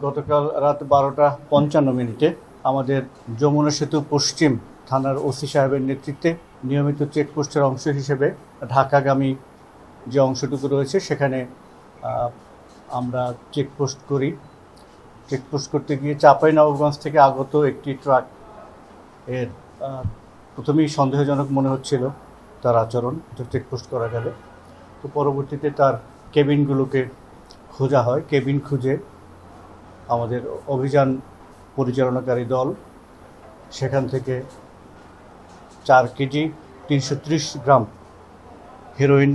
গতকাল রাত 12:55 আমাদের যমুনা সেতু পশ্চিম থানার ওসি সাহেবের নেতৃত্বে নিয়মিত চেকপোস্টের অংশ হিসেবে ঢাকাগামী যে অংশটুকু রয়েছে সেখানে আমরা চেকপোস্ট করি। চেকপোস্ট করতে গিয়ে চাঁপাইনবাবগঞ্জ থেকে আগত একটি ট্রাক এর প্রথমেই সন্দেহজনক মনে হচ্ছিল তার আচরণ চেকপোস্ট করা গেলে। তো পরবর্তীতে তার কেবিনগুলোকে খোঁজা হয়। কেবিন খুঁজে আমাদের অভিযান পরিচালনাকারী দল সেখান থেকে 4 কেজি 330 গ্রাম হেরোইন,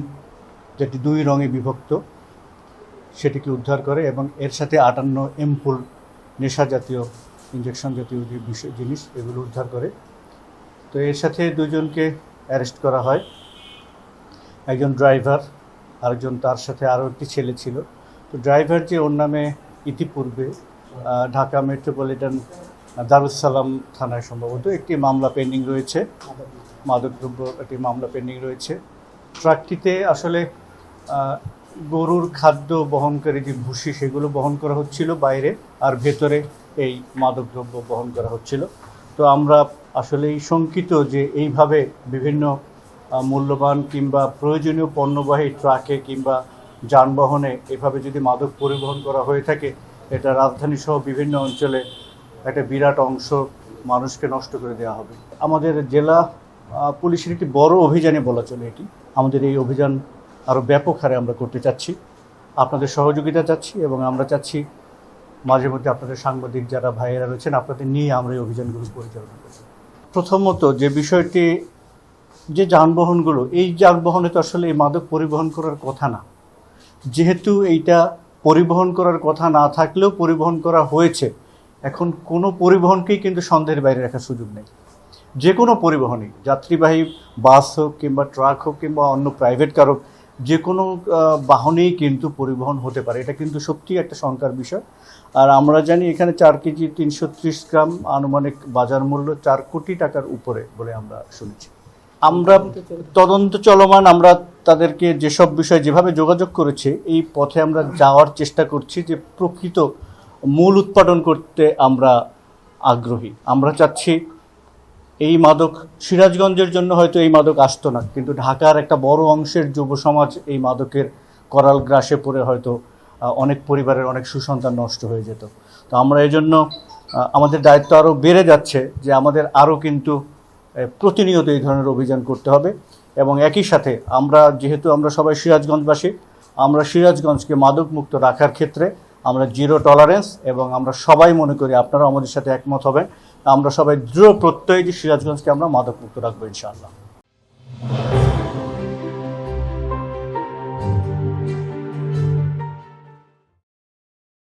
যেটি 2 রঙে বিভক্ত, সেটিকে উদ্ধার করে এবং এর সাথে 58 এমপুল নেশা জাতীয় ইঞ্জেকশন জাতীয় যে জিনিস এগুলো উদ্ধার করে। তো এর সাথে 2 জনকে অ্যারেস্ট করা হয়, একজন ড্রাইভার, আরেকজন, তার সাথে আরও একটি ছেলে ছিল। তো ড্রাইভার যে ওর নামে ইতিপূর্বে ঢাকা মেট্রোপলিটন দারুস সালাম থানায় সম্ভবত একটি মামলা পেন্ডিং রয়েছে, মাদকদ্রব্য একটি মামলা পেন্ডিং রয়েছে। ট্রাকটিতে আসলে গরুর খাদ্য বহনকারী যে ভুসি সেগুলো বহন করা হচ্ছিল বাইরে, আর ভেতরে এই মাদকদ্রব্য বহন করা হচ্ছিল। তো আমরা আসলেই শঙ্কিত যে এইভাবে বিভিন্ন মূল্যবান কিংবা প্রয়োজনীয় পণ্যবাহী ট্রাকে কিংবা যানবাহনে এভাবে যদি মাদক পরিবহন করা হয়ে থাকে, এটা রাজধানী সহ বিভিন্ন অঞ্চলে একটা বিরাট অংশ মানুষকে নষ্ট করে দেওয়া হবে। আমাদের জেলা পুলিশের একটি বড় অভিযানে বলা চলে এটি। আমাদের এই অভিযান আরও ব্যাপক হারে আমরা করতে চাচ্ছি, আপনাদের সহযোগিতা চাচ্ছি এবং আমরা চাচ্ছি মাঝে মধ্যে আপনাদের সাংবাদিক যারা ভাইয়েরা রয়েছেন আপনাদের নিয়ে আমরা এই অভিযানগুলো পরিচালনা করব। প্রথমত যে বিষয়টি, যে যানবাহনগুলো, এই যানবাহনে তো আসলে এই মাদক পরিবহন করার কথা না। যেহেতু এইটা পরিবহন করার কথা না থাকলেও পরিবহন করা হয়েছে, এখন কোনো পরিবহনকেই কিন্তু সন্দেহের বাইরে রাখার সুযোগ নেই। যে কোনো পরিবহনই, যাত্রীবাহী বাস হোক কিংবা ট্রাক হোক কিংবা অন্য প্রাইভেট কার হোক, যে কোনো বাহনেই কিন্তু পরিবহন হতে পারে। এটা কিন্তু সত্যিই একটা শঙ্কার বিষয়। আর আমরা জানি এখানে 4 কেজি 330 গ্রাম আনুমানিক বাজার মূল্য 4 কোটি টাকার উপরে বলে আমরা শুনেছি। আমরা তদন্ত চলমান, আমরা তাদেরকে যেসব বিষয় যেভাবে যোগাযোগ করেছে এই পথে আমরা যাওয়ার চেষ্টা করছি, যে প্রকৃত মূল উৎপাদন করতে আমরা আগ্রহী। আমরা চাচ্ছি এই মাদক সিরাজগঞ্জের জন্য হয়তো এই মাদক আসতো না, কিন্তু ঢাকার একটা বড় অংশের যুব সমাজ এই মাদকের করাল গ্রাসে পড়ে হয়তো অনেক পরিবারের অনেক সুসন্তান নষ্ট হয়ে যেত। তো আমরা এজন্য আমাদের দায়িত্ব আরও বেড়ে যাচ্ছে যে আমাদের আরও কিন্তু প্রতিনিয়ত এই ধরনের অভিযান করতে হবে। এবং একই সাথে আমরা, যেহেতু আমরা সবাই সিরাজগঞ্জবাসী, আমরা সিরাজগঞ্জকে মাদক মুক্ত রাখার ক্ষেত্রে আমরা জিরো টলারেন্স, এবং আমরা সবাই মনে করি আপনারাও আমাদের সাথে একমত হবেন, আমরা সবাই দৃঢ় প্রত্যয় যে সিরাজগঞ্জকে আমরা মাদক মুক্ত রাখবো ইনশাআল্লাহ।